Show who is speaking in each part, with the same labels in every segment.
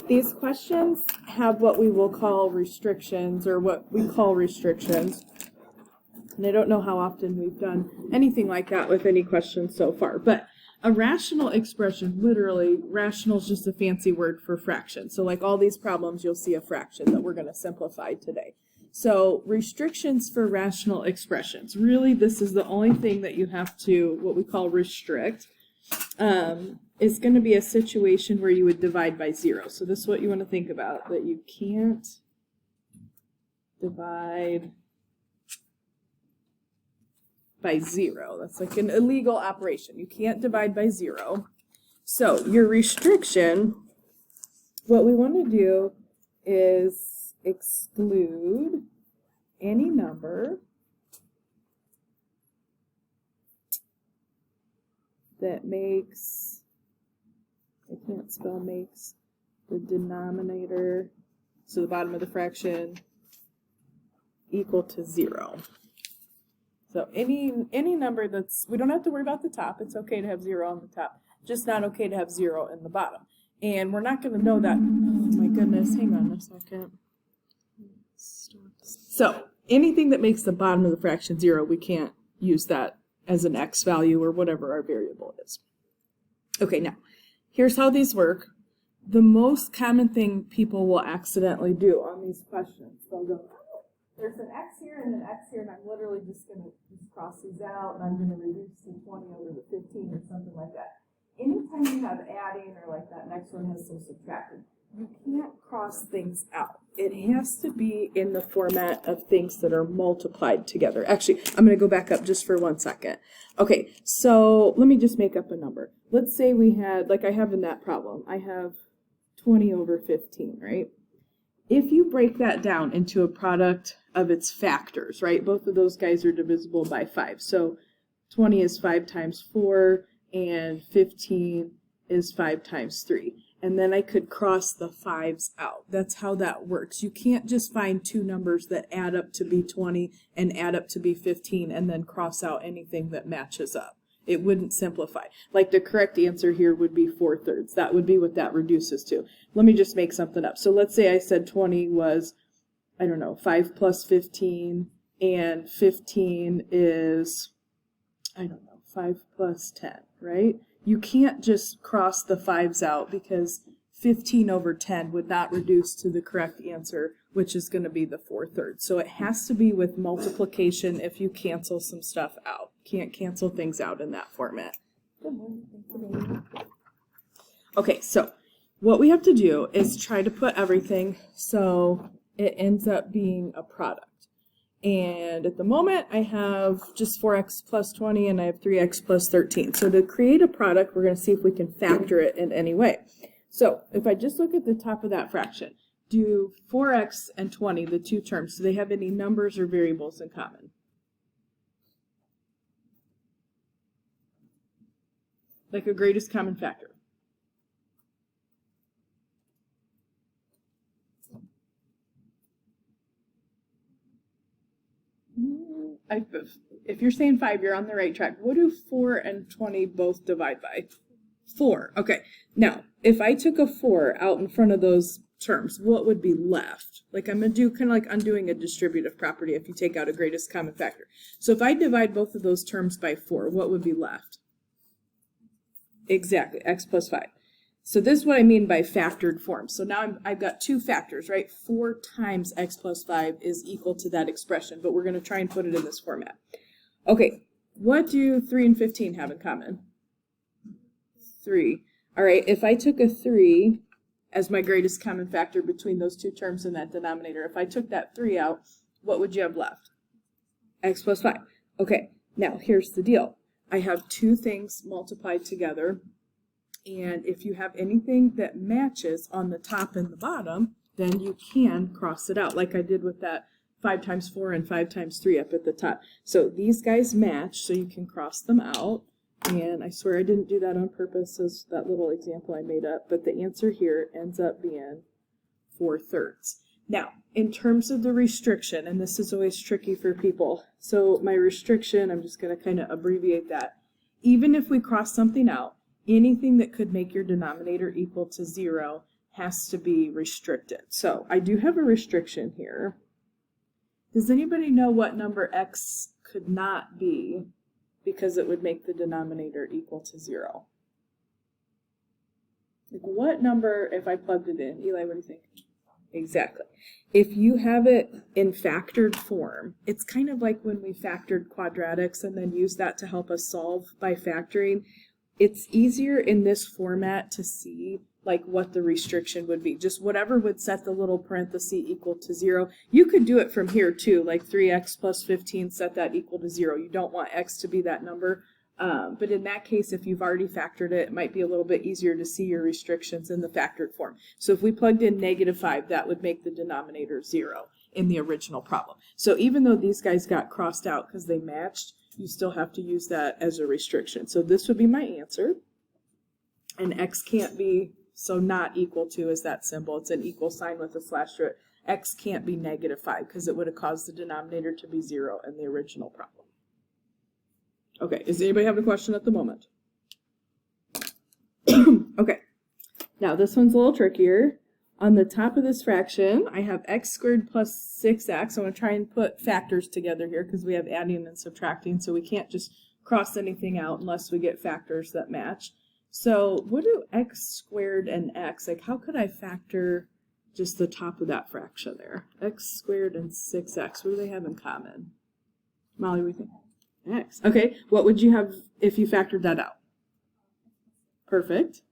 Speaker 1: These questions have what we will call restrictions, or what we call restrictions. And I don't know how often we've done anything like that with any questions so far. But a rational expression, literally, rational is just a fancy word for fraction. So like all these problems, you'll see a fraction that we're going to simplify today. So restrictions for rational expressions. Really, this is the only thing that you have to, what we call restrict. Is going to be a situation where you would divide by 0. So this is what you want to think about, that you can't divide by 0. That's like an illegal operation. You can't divide by 0. So your restriction, what we want to do is exclude any number that makes, I can't spell makes, the denominator, so the bottom of the fraction, equal to 0. So any number that's, we don't have to worry about the top. It's okay to have 0 on the top. Just not okay to have 0 in the bottom. And we're not going to know that. Oh my goodness, hang on a second. So anything that makes the bottom of the fraction 0, we can't use that as an x value or whatever our variable is. Okay, now, here's how these work. The most common thing people will accidentally do on these questions, they'll go, oh, there's an x here and an x here, and I'm literally just going to cross these out, and I'm going to reduce the 20 over the 15 or something like that. Anytime you have adding, or like that next one has some subtracting, you can't cross things out. It has to be in the format of things that are multiplied together. Actually, I'm going to go back up just for 1 second. Okay, so let me just make up a number. Let's say we had, like I have in that problem, I have 20 over 15, right? If you break that down into a product of its factors, right? Both of those guys are divisible by 5. So 20 is 5 times 4, and 15 is 5 times 3. And then I could cross the 5s out. That's how that works. You can't just find two numbers that add up to be 20 and add up to be 15 and then cross out anything that matches up. It wouldn't simplify. Like the correct answer here would be 4/3. That would be what that reduces to. Let me just make something up. So let's say I said 20 was, I don't know, 5 plus 15, and 15 is, I don't know, 5 plus 10, right? You can't just cross the 5s out because 15 over 10 would not reduce to the correct answer, which is going to be the 4/3. So it has to be with multiplication if you cancel some stuff out. Can't cancel things out in that format. Okay, so what we have to do is try to put everything so it ends up being a product. And at the moment, I have just 4x plus 20, and I have 3x plus 13. So to create a product, we're going to see if we can factor it in any way. So if I just look at the top of that fraction, do 4x and 20, the two terms, do they have any numbers or variables in common? Like a greatest common factor. If you're saying 5, you're on the right track. What do 4 and 20 both divide by? 4. Okay. Now, if I took a 4 out in front of those terms, what would be left? Like I'm going to do kind of like undoing a distributive property if you take out a greatest common factor. So if I divide both of those terms by 4, what would be left? Exactly, x plus 5. So this is what I mean by factored form. So now I've got two factors, right? 4 times x plus 5 is equal to that expression, but we're going to try and put it in this format. Okay, what do 3 and 15 have in common? 3. All right, if I took a 3 as my greatest common factor between those two terms in that denominator, if I took that 3 out, what would you have left? X plus 5. Okay, now here's the deal. I have two things multiplied together. And if you have anything that matches on the top and the bottom, then you can cross it out, like I did with that 5 times 4 and 5 times 3 up at the top. So these guys match, so you can cross them out. And I swear I didn't do that on purpose as that little example I made up, but the answer here ends up being 4/3. Now, in terms of the restriction, and this is always tricky for people, so my restriction, I'm just going to kind of abbreviate that. Even if we cross something out, anything that could make your denominator equal to 0 has to be restricted. So I do have a restriction here. Does anybody know what number x could not be because it would make the denominator equal to 0? Like what number, if I plugged it in? Eli, what do you think? Exactly. If you have it in factored form, it's kind of like when we factored quadratics and then used that to help us solve by factoring. It's easier in this format to see like what the restriction would be. Just whatever would set the little parenthesis equal to 0. You could do it from here too, like 3x plus 15, set that equal to 0. You don't want x to be that number. But in that case, if you've already factored it, it might be a little bit easier to see your restrictions in the factored form. So if we plugged in -5, that would make the denominator 0 in the original problem. So even though these guys got crossed out because they matched, you still have to use that as a restriction. So this would be my answer. And x can't be, so not equal to is that symbol. It's an equal sign with a slash through it. X can't be -5 because it would have caused the denominator to be 0 in the original problem. Okay, does anybody have a question at the moment? Okay, now this one's a little trickier. On the top of this fraction, I have x squared plus 6x. I'm going to try and put factors together here because we have adding and subtracting, so we can't just cross anything out unless we get factors that match. So what do x squared and x, like how could I factor just the top of that fraction there? X squared and 6x, what do they have in common? Molly, what do you think? X. Okay, what would you have if you factored that out? Perfect.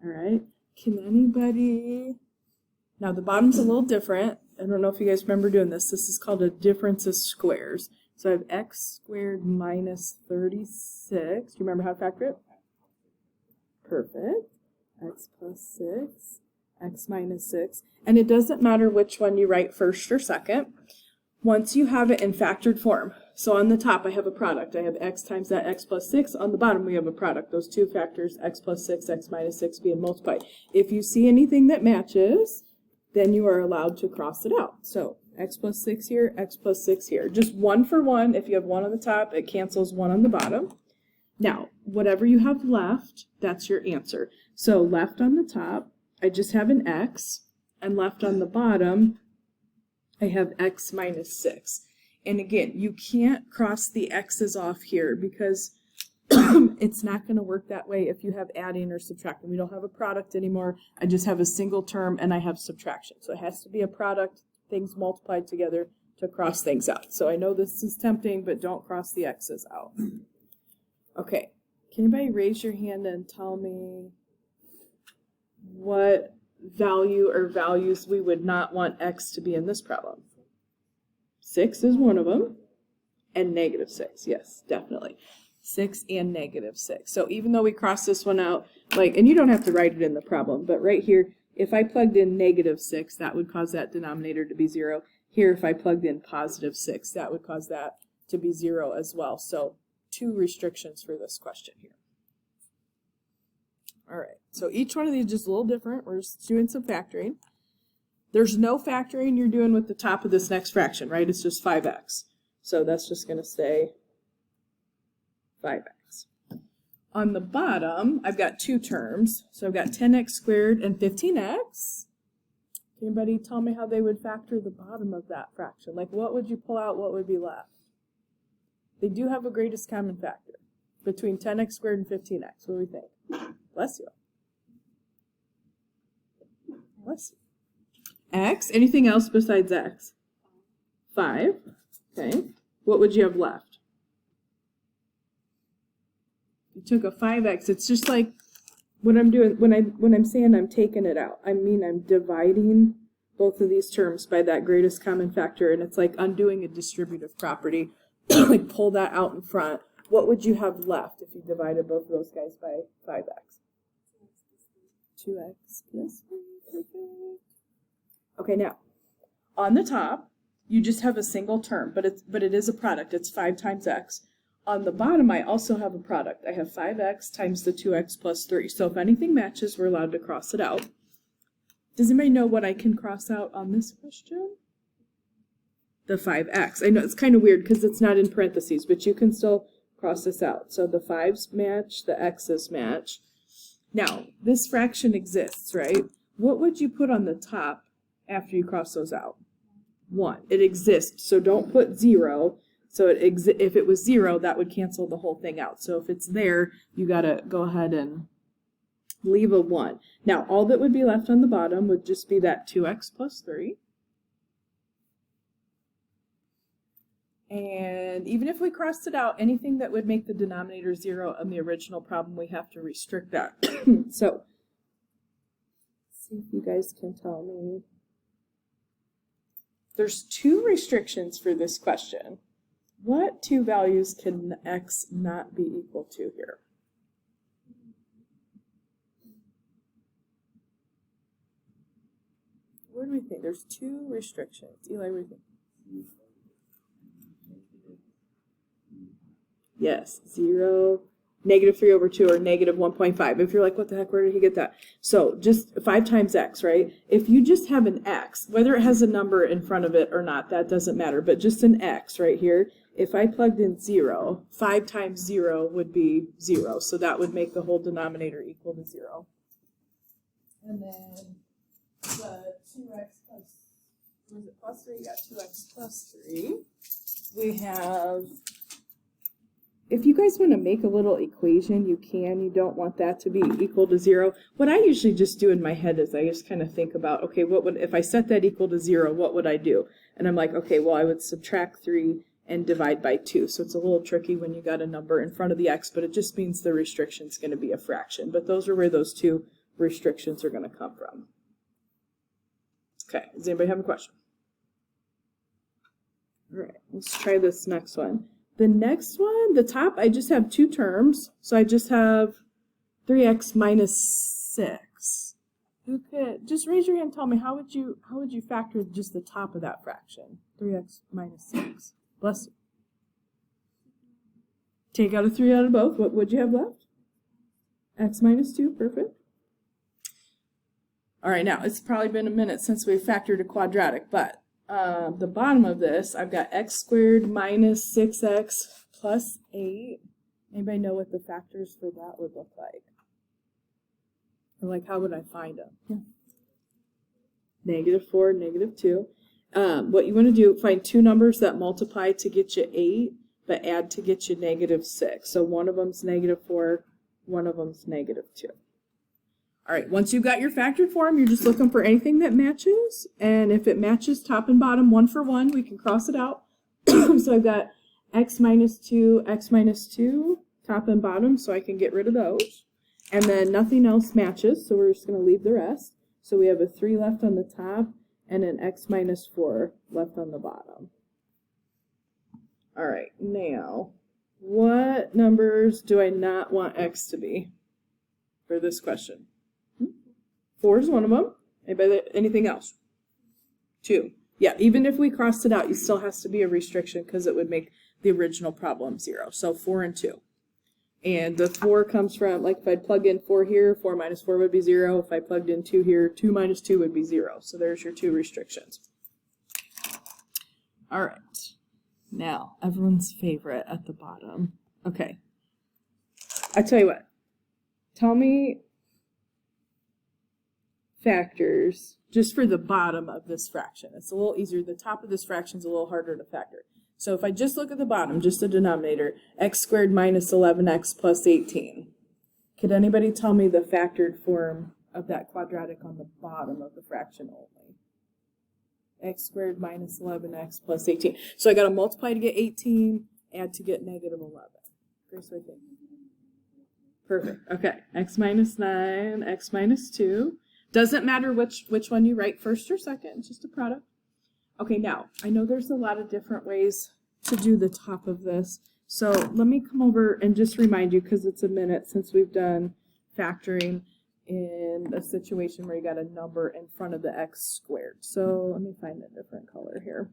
Speaker 1: All right. Can anybody... Now the bottom's a little different. I don't know if you guys remember doing this. This is called a difference of squares. So I have x squared minus 36. Do you remember how to factor it? Perfect. X plus 6. X minus 6. And it doesn't matter which one you write first or second. Once you have it in factored form, so on the top I have a product. I have x times that x plus 6. On the bottom we have a product. Those two factors, x plus 6, x minus 6, being multiplied. If you see anything that matches, then you are allowed to cross it out. So x plus 6 here, x plus 6 here. Just one for one. If you have one on the top, it cancels one on the bottom. Now, whatever you have left, that's your answer. So left on the top, I just have an x, and left on the bottom, I have x minus 6. And again, you can't cross the x's off here because it's not going to work that way if you have adding or subtracting. We don't have a product anymore. I just have a single term and I have subtraction. So it has to be a product, things multiplied together to cross things out. So I know this is tempting, but don't cross the x's out. Okay, can anybody raise your hand and tell me what value or values we would not want x to be in this problem? 6 is one of them, and -6, yes, definitely. 6 and -6. So even though we cross this one out, like, and you don't have to write it in the problem, but right here, if I plugged in -6, that would cause that denominator to be 0. Here, if I plugged in +6, that would cause that to be 0 as well. So 2 restrictions for this question here. All right, so each one of these is just a little different. We're just doing some factoring. There's no factoring you're doing with the top of this next fraction, right? It's just 5x. So that's just going to stay 5x. On the bottom, I've got 2 terms. So I've got 10x squared and 15x. Can anybody tell me how they would factor the bottom of that fraction? Like, what would you pull out? What would be left? They do have a greatest common factor between 10x squared and 15x. What do we think? Bless you. Bless you. X. Anything else besides x? 5. Okay. What would you have left? You took a 5x. It's just like what I'm doing when I'm saying I'm taking it out. I mean I'm dividing both of these terms by that greatest common factor, and it's like undoing a distributive property. Like pull that out in front. What would you have left if you divided both of those guys by 5x? 2x plus 1. Perfect. Okay, now, on the top, you just have a single term, but it is a product. It's 5 times x. On the bottom, I also have a product. I have 5x times the 2x plus 3. So if anything matches, we're allowed to cross it out. Does anybody know what I can cross out on this question? The 5x. I know it's kind of weird because it's not in parentheses, but you can still cross this out. So the 5's match, the x's match. Now, this fraction exists, right? what would you put on the top after you cross those out? 1. It exists, so don't put 0. So if it was 0, that would cancel the whole thing out. So if it's there, you got to go ahead and leave a 1. Now, all that would be left on the bottom would just be that 2x plus 3. And even if we crossed it out, anything that would make the denominator 0 on the original problem, we have to restrict that. So, see if you guys can tell me. There's 2 restrictions for this question. What 2 values can x not be equal to here? What do we think? There's 2 restrictions. Eli, what do you think? Yes, 0, -3/2, or -1.5. If you're like, what the heck, where did he get that? So just 5 times x, right? If you just have an x, whether it has a number in front of it or not, that doesn't matter, but just an x right here, if I plugged in 0, 5 times 0 would be 0, so that would make the whole denominator equal to 0. And then the 2x plus, was it plus 3? Yeah, 2x plus 3. We have, if you guys want to make a little equation, you can. You don't want that to be equal to 0. What I usually just do in my head is I just kind of think about, okay, what would, if I set that equal to 0, what would I do? And I'm like, okay, well, I would subtract 3 and divide by 2. So it's a little tricky when you got a number in front of the x, but it just means the restriction is going to be a fraction. But those are where those 2 restrictions are going to come from. Okay, does anybody have a question? All right, let's try this next one. The next one, the top, I just have 2 terms. So I just have 3x minus 6. Who could just raise your hand and tell me how would you factor just the top of that fraction? 3x minus 6. Bless you. Take out a 3 out of both. What would you have left? X minus 2, perfect. All right, now it's probably been a minute since we factored a quadratic, but the bottom of this, I've got x squared minus 6x plus 8. Anybody know what the factors for that would look like? Or like, how would I find them? Yeah. -4, -2. What you want to do, find 2 numbers that multiply to get you 8, but add to get you -6. So one of them's -4, one of them's -2. All right, once you've got your factored form, you're just looking for anything that matches. And if it matches top and bottom 1 for 1, we can cross it out. So I've got x minus 2, top and bottom, so I can get rid of those. And then nothing else matches, so we're just going to leave the rest. So we have a 3 left on the top and an x minus 4 left on the bottom. All right, now, what numbers do I not want x to be for this question? 4 is one of them. Anybody, anything else? 2. Yeah, even if we crossed it out, it still has to be a restriction because it would make the original problem 0. So 4 and 2. And the 4 comes from, like if I plug in 4 here, 4 minus 4 would be 0. If I plugged in 2 here, 2 minus 2 would be 0. So there's your 2 restrictions. All right. Now, everyone's favorite at the bottom. Okay. I tell you what. Tell me factors just for the bottom of this fraction. It's a little easier. The top of this fraction is a little harder to factor. So if I just look at the bottom, just the denominator, x squared minus 11x plus 18. Could anybody tell me the factored form of that quadratic on the bottom of the fraction only? X squared minus 11x plus 18. So I got to multiply to get 18, add to get negative 11. Grace, what do you think? Perfect. Okay. X minus 9, x minus 2. Doesn't matter which one you write first or second. It's just a product. Okay, now, I know there's a lot of different ways to do the top of this. So let me come over and just remind you, because it's a minute since we've done factoring in a situation where you got a number in front of the x squared. So let me find a different color here.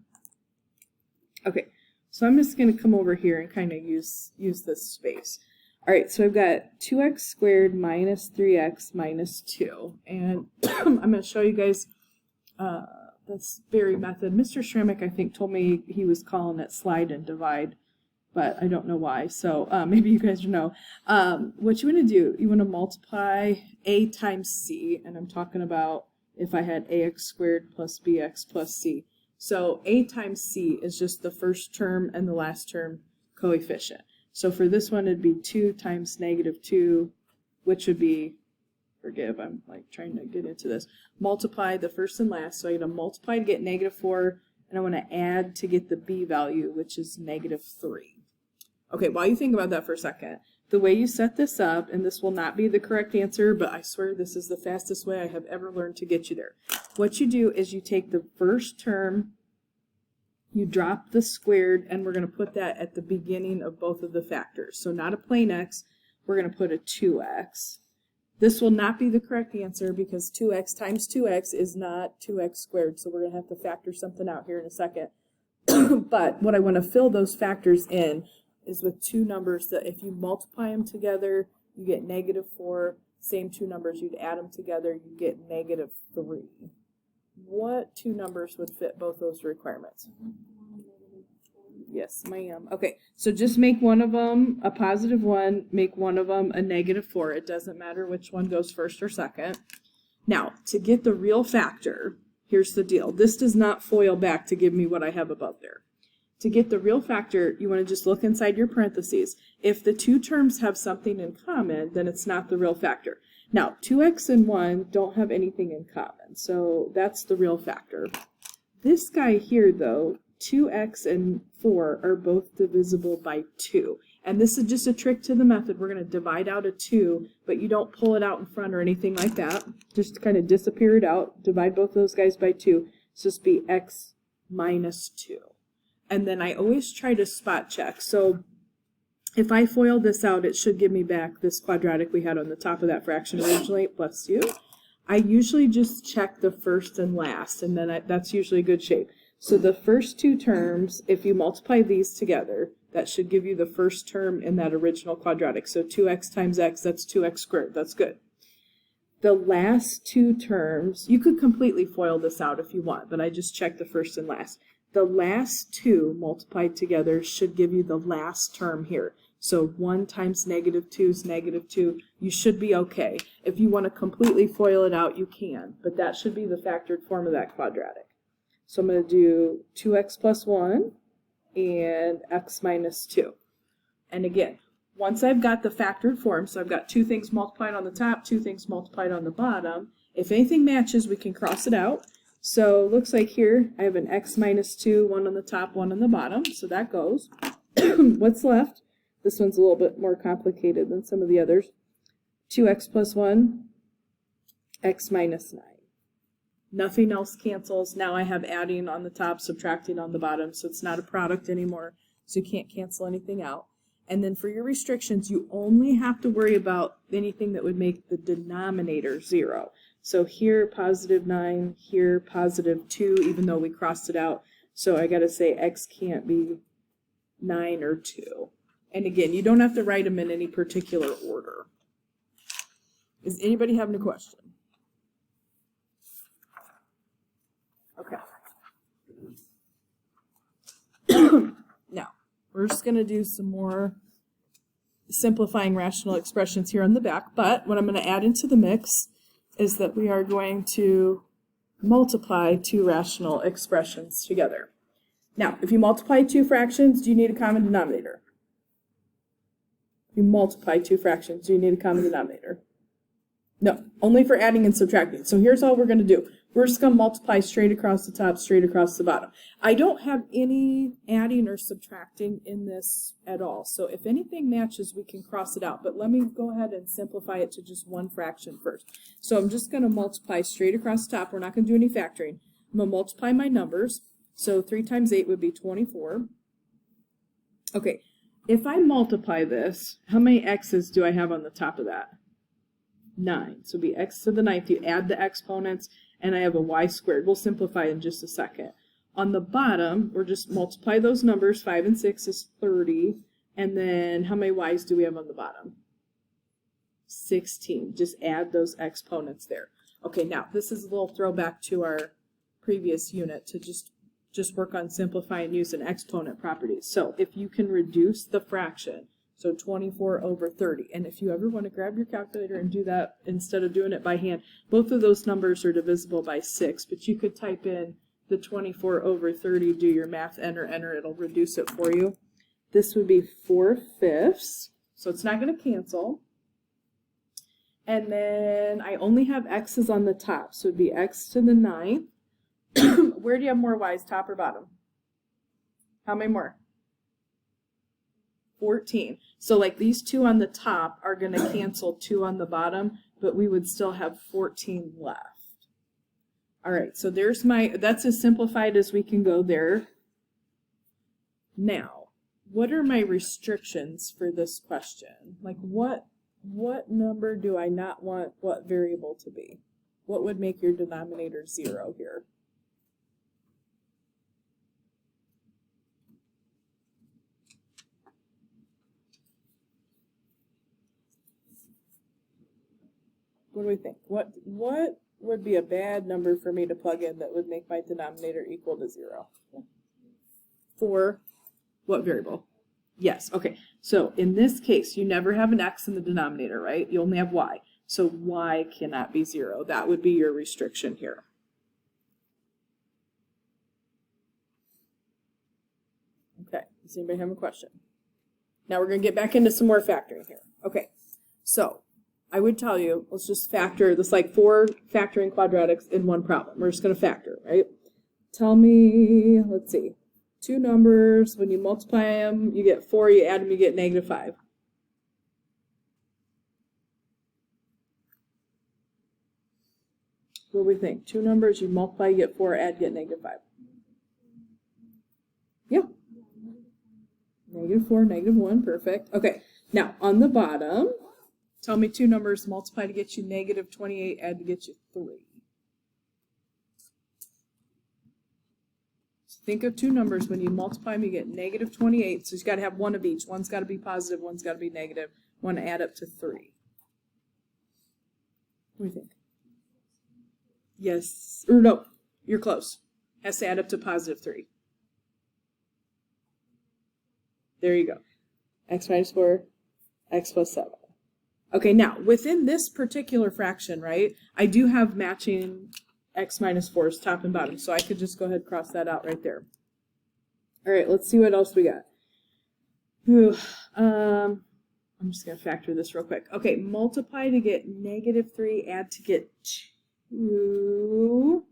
Speaker 1: Okay, so I'm just going to come over here and kind of use this space. All right, so I've got 2x squared minus 3x minus 2. And I'm going to show you guys this very method. Mr. Shramick, I think, told me he was calling it slide and divide, but I don't know why. So maybe you guys know. What you want to do, you want to multiply a times c, and I'm talking about if I had ax squared plus bx plus c. So a times c is just the first term and the last term coefficient. So for this one, it'd be 2 times negative 2, which would be, forgive, I'm like trying to get into this, multiply the first and last. So I'm going to multiply to get negative 4, and I want to add to get the b value, which is negative 3. Okay, while you think about that for a second, the way you set this up, and this will not be the correct answer, but I swear this is the fastest way I have ever learned to get you there. What you do is you take the first term, you drop the squared, and we're going to put that at the beginning of both of the factors. So not a plain x, we're going to put a 2x. This will not be the correct answer because 2x times 2x is not 2x squared, so we're going to have to factor something out here in a second. But what I want to fill those factors in is with two numbers that if you multiply them together, you get negative 4. Same two numbers, you'd add them together, you get negative 3. What two numbers would fit both those requirements? Yes, ma'am. Okay, so just make one of them a positive 1, make one of them a negative 4. It doesn't matter which one goes first or second. Now, to get the real factor, here's the deal. This does not FOIL back to give me what I have above there. To get the real factor, you want to just look inside your parentheses. If the two terms have something in common, then it's not the real factor. Now, 2x and 1 don't have anything in common, so that's the real factor. This guy here, though, 2x and 4 are both divisible by 2. And this is just a trick to the method. We're going to divide out a 2, but you don't pull it out in front or anything like that. Just kind of disappear it out. Divide both those guys by 2. So just be x minus 2. And then I always try to spot check. So if I FOIL this out, it should give me back this quadratic we had on the top of that fraction originally, plus u. I usually just check the first and last, and then that's usually good shape. So the first two terms, if you multiply these together, that should give you the first term in that original quadratic. So 2x times x, that's 2x squared. That's good. The last two terms, you could completely FOIL this out if you want, but I just checked the first and last. The last two multiplied together should give you the last term here. So 1 times negative 2 is negative 2. You should be okay. If you want to completely FOIL it out, you can, but that should be the factored form of that quadratic. So I'm going to do 2x plus 1 and x minus 2. And again, once I've got the factored form, so I've got two things multiplied on the top, two things multiplied on the bottom, if anything matches, we can cross it out. So it looks like here I have an x minus 2, one on the top, one on the bottom, so that goes. What's left? This one's a little bit more complicated than some of the others. 2x plus 1, x minus 9. Nothing else cancels. Now I have adding on the top, subtracting on the bottom, so it's not a product anymore, so you can't cancel anything out. And then for your restrictions, you only have to worry about anything that would make the denominator 0. So here, positive 9, here, positive 2, even though we crossed it out. So I got to say x can't be 9 or 2. And again, you don't have to write them in any particular order. Is anybody having a question? Okay. Now, we're just going to do some more simplifying rational expressions here on the back, but what I'm going to add into the mix is that we are going to multiply two rational expressions together. Now, if you multiply two fractions, do you need a common denominator? If you multiply two fractions, do you need a common denominator? No, only for adding and subtracting. So here's all we're going to do. We're just going to multiply straight across the top, straight across the bottom. I don't have any adding or subtracting in this at all. So if anything matches, we can cross it out. But let me go ahead and simplify it to just one fraction first. So I'm just going to multiply straight across the top. We're not going to do any factoring. I'm going to multiply my numbers. So 3 times 8 would be 24. Okay, if I multiply this, how many x's do I have on the top of that? 9. So it'd be x to the 9th. You add the exponents, and I have a y squared. We'll simplify in just a second. On the bottom, we're just multiply those numbers. 5 and 6 is 30. And then how many y's do we have on the bottom? 16. Just add those exponents there. Okay, now this is a little throwback to our previous unit to just work on simplifying using exponent properties. So if you can reduce the fraction, So 24 over 30. And if you ever want to grab your calculator and do that instead of doing it by hand, both of those numbers are divisible by 6, but you could type in the 24 over 30, do your math, enter, it'll reduce it for you. This would be 4/5, so it's not going to cancel. And then I only have x's on the top, so it would be x to the 9th. Where do you have more y's, top or bottom? How many more? 14. So like these 2 on the top are going to cancel 2 on the bottom, but we would still have 14 left. All right, so there's that's as simplified as we can go there. Now, what are my restrictions for this question? Like what number do I not want what variable to be? What would make your denominator 0 here? What do we think? What would be a bad number for me to plug in that would make my denominator equal to 0? For what variable? Yes, okay. So in this case, you never have an x in the denominator, right? You only have y. So y cannot be 0. That would be your restriction here. Okay, does anybody have a question? Now we're going to get back into some more factoring here. Okay, so I would tell you, let's just factor this, like 4 factoring quadratics in one problem. We're just going to factor, right? Tell me, let's see, 2 numbers, when you multiply them, you get 4, you add them, you get -5. What do we think? 2 numbers, you multiply, you get 4, add, you get -5. Yeah. -4, -1, perfect. Okay, now on the bottom, tell me 2 numbers, multiply to get you -28, add to get you 3. So think of 2 numbers, when you multiply them, you get -28, so you've got to have one of each. One's got to be positive, one's got to be negative. Want to add up to 3. What do you think? Yes, or no, you're close. Has to add up to +3. There you go. X minus 4, x plus 7. Okay, now, within this particular fraction, right, I do have matching x minus 4's top and bottom, so I could just go ahead and cross that out right there. All right, let's see what else we got. I'm just going to factor this real quick. Okay, multiply to get -3, add to get 2.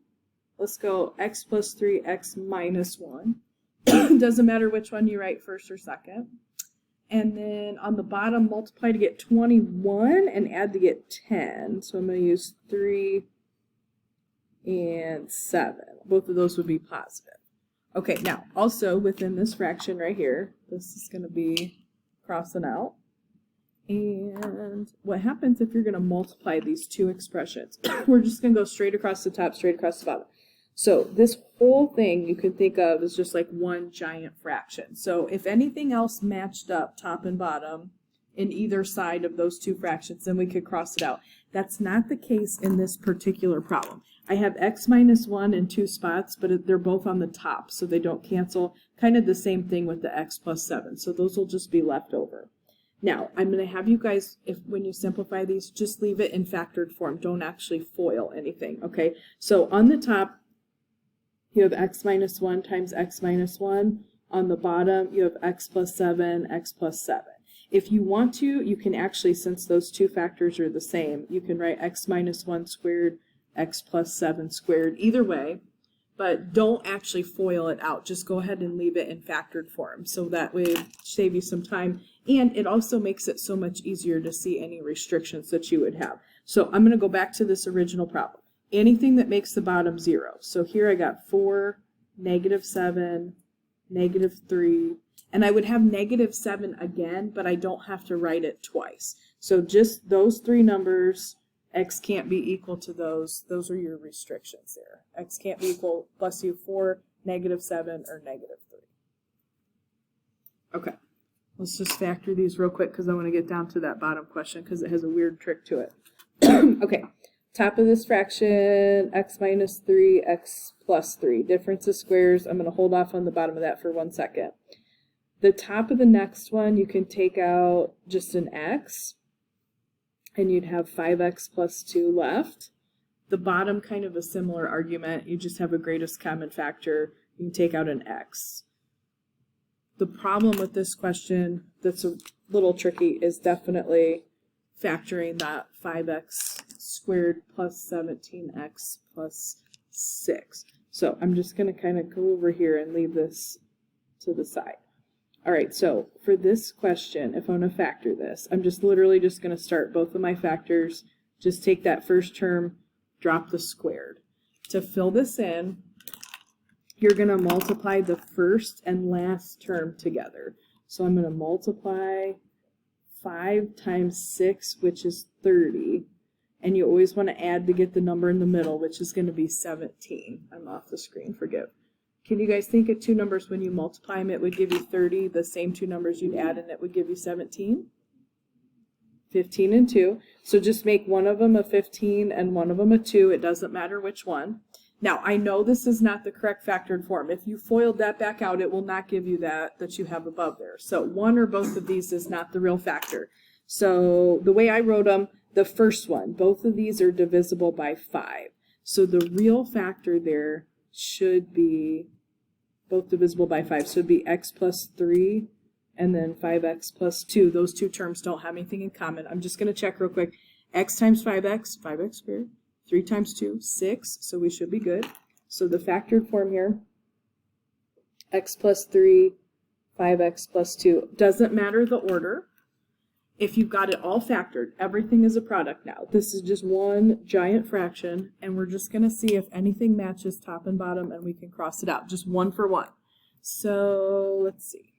Speaker 1: Let's go x plus 3, x minus 1. Doesn't matter which one you write first or second. And then on the bottom, multiply to get 21 and add to get 10. So I'm going to use 3 and 7. Both of those would be positive. Okay, now also within this fraction right here, this is going to be crossing out. And what happens if you're going to multiply these 2 expressions? We're just going to go straight across the top, straight across the bottom. So this whole thing you can think of as just like one giant fraction. So if anything else matched up top and bottom in either side of those 2 fractions, then we could cross it out. That's not the case in this particular problem. I have x minus 1 in 2 spots, but they're both on the top, so they don't cancel. Kind of the same thing with the x plus 7. So those will just be left over. Now, I'm going to have you guys, when you simplify these, just leave it in factored form. Don't actually FOIL anything, okay? So on the top, you have x minus 1 times x minus 1. On the bottom, you have x plus 7, x plus 7. If you want to, you can actually, since those 2 factors are the same, you can write x minus 1 squared, x plus 7 squared, either way. But don't actually FOIL it out. Just go ahead and leave it in factored form. So that way save you some time. And it also makes it so much easier to see any restrictions that you would have. So I'm going to go back to this original problem. Anything that makes the bottom 0. So here I got 4, -7, -3, and I would have -7 again, but I don't have to write it twice. So just those 3 numbers, x can't be equal to those. Those are your restrictions there. X can't be equal, bless you, 4, -7, or -3. Okay, let's just factor these real quick because I want to get down to that bottom question because it has a weird trick to it. Okay. Top of this fraction, x minus 3, x plus 3. Difference of squares. I'm going to hold off on the bottom of that for 1 second. The top of the next one, you can take out just an x, and you'd have 5x plus 2 left. The bottom, kind of a similar argument. You just have a greatest common factor. You can take out an x. The problem with this question that's a little tricky is definitely factoring that 5x squared plus 17x plus 6. So I'm just going to kind of go over here and leave this to the side. All right, so for this question, if I'm going to factor this, I'm just literally just going to start both of my factors, just take that first term, drop the squared. To fill this in, you're going to multiply the first and last term together. So I'm going to multiply 5 times 6, which is 30. And you always want to add to get the number in the middle, which is going to be 17. I'm off the screen, forgive. Can you guys think of two numbers when you multiply them, it would give you 30, the same two numbers you'd add, and it would give you 17? 15 and 2. So just make one of them a 15 and one of them a 2. It doesn't matter which one. Now, I know this is not the correct factored form. If you FOILed that back out, it will not give you that you have above there. So one or both of these is not the real factor. So the way I wrote them, the first one, both of these are divisible by 5. So the real factor there should be both divisible by 5. So it would be x plus 3 and then 5x plus 2. Those two terms don't have anything in common. I'm just going to check real quick. X times 5x, 5x squared. 3 times 2, 6. So we should be good. So the factored form here, x plus 3, 5x plus 2. Doesn't matter the order. If you've got it all factored, everything is a product now. This is just one giant fraction, and we're just going to see if anything matches top and bottom, and we can cross it out, just one for one. So let's see.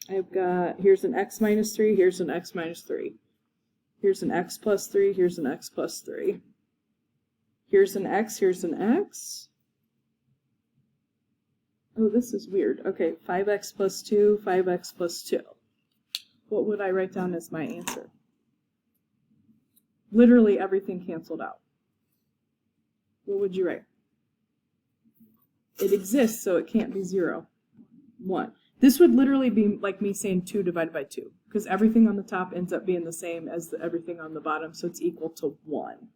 Speaker 1: I've got, here's an x minus 3, here's an x minus 3. Here's an x plus 3, here's an x plus 3. Here's an x, here's an x. Oh, this is weird. Okay, 5x plus 2, 5x plus 2. What would I write down as my answer? Literally everything canceled out. What would you write? It exists, so it can't be 0. 1. This would literally be like me saying 2 divided by 2, because everything on the top ends up being the same as everything on the bottom, so it's equal to 1.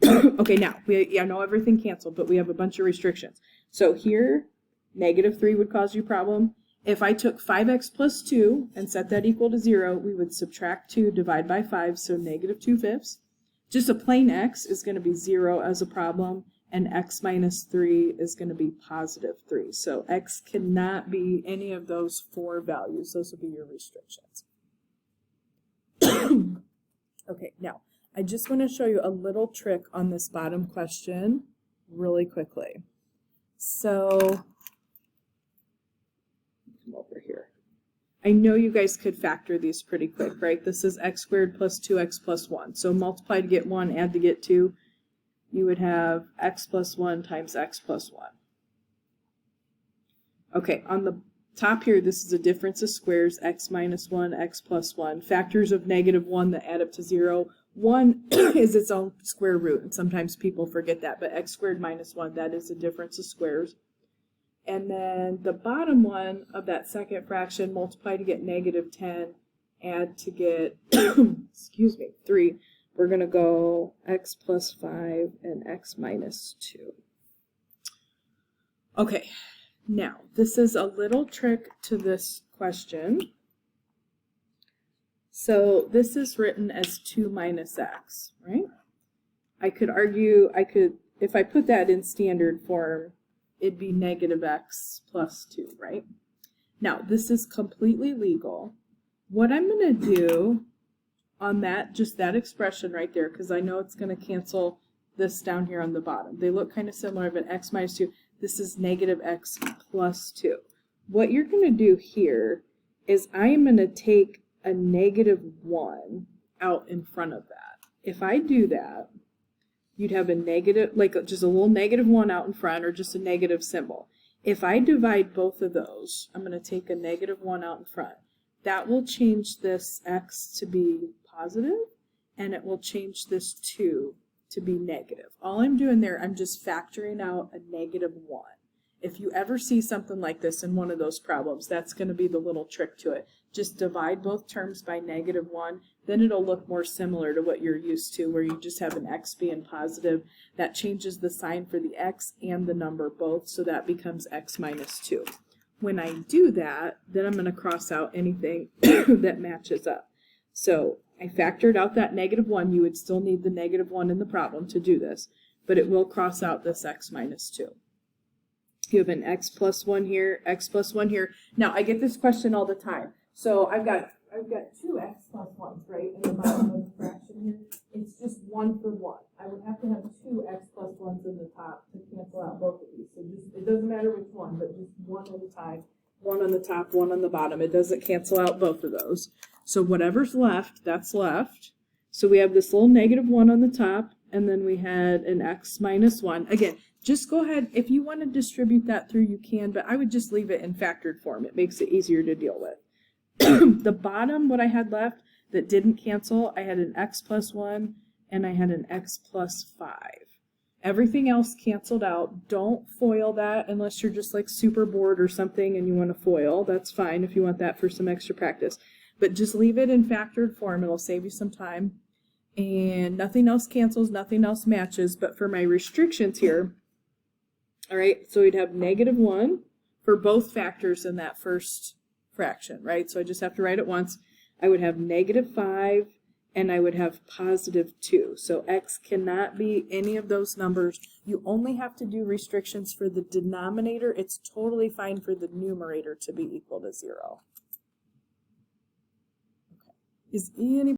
Speaker 1: Okay, now, I know everything canceled, but we have a bunch of restrictions. So here, negative 3 would cause you a problem. If I took 5x plus 2 and set that equal to 0, we would subtract 2, divide by 5, so negative 2/5. Just a plain x is going to be 0 as a problem, and x minus 3 is going to be positive 3. So x cannot be any of those 4 values. Those will be your restrictions. Okay, now, I just want to show you a little trick on this bottom question really quickly. So, come over here. I know you guys could factor these pretty quick, right? This is x squared plus 2x plus 1. So multiply to get 1, add to get 2. You would have x plus 1 times x plus 1. Okay, on the top here, this is a difference of squares, x minus 1, x plus 1. Factors of negative 1 that add up to 0. 1 is its own square root, and sometimes people forget that, but x squared minus 1, that is a difference of squares. And then the bottom one of that second fraction, multiply to get negative 10, add to get, excuse me, 3. We're going to go x plus 5 and x minus 2. Okay, now this is a little trick to this question. So this is written as 2 minus x, right? I could argue, if I put that in standard form, it'd be negative x plus 2, right? Now, this is completely legal. What I'm going to do on that, just that expression right there, because I know it's going to cancel this down here on the bottom. They look kind of similar, but x minus 2, this is negative x plus 2. What you're going to do here is I am going to take a negative 1 out in front of that. If I do that, you'd have a negative, like just a little negative 1 out in front, or just a negative symbol. If I divide both of those, I'm going to take a negative 1 out in front. That will change this x to be positive, and it will change this 2 to be negative. All I'm doing there, I'm just factoring out a negative 1. If you ever see something like this in one of those problems, that's going to be the little trick to it. Just divide both terms by -1, then it'll look more similar to what you're used to, where you just have an x being positive. That changes the sign for the x and the number both, so that becomes x minus 2. When I do that, then I'm going to cross out anything that matches up. So I factored out that -1. You would still need the -1 in the problem to do this, but it will cross out this x minus 2. You have an x plus 1 here, x plus 1 here. Now, I get this question all the time. So I've got 2 x plus 1s, right, in the bottom of the fraction here. It's just 1 for 1. I would have to have 2 x plus 1s in the top to cancel out both of these. So just, it doesn't matter which one, but just one at a time. One on the top, one on the bottom. It doesn't cancel out both of those. So whatever's left, that's left. So we have this little -1 on the top, and then we had an x minus 1. Again, just go ahead, if you want to distribute that through, you can, but I would just leave it in factored form. It makes it easier to deal with. The bottom, what I had left that didn't cancel, I had an x plus 1 and I had an x plus 5. Everything else canceled out. Don't FOIL that unless you're just like super bored or something and you want to FOIL. That's fine if you want that for some extra practice. But just leave it in factored form. It'll save you some time. And nothing else cancels, nothing else matches. But for my restrictions here, all right, so we'd have -1 for both factors in that first fraction, right? So I just have to write it once. I would have -5 and I would have +2. So x cannot be any of those numbers. You only have to do restrictions for the denominator. It's totally fine for the numerator to be equal to 0. Okay. Is any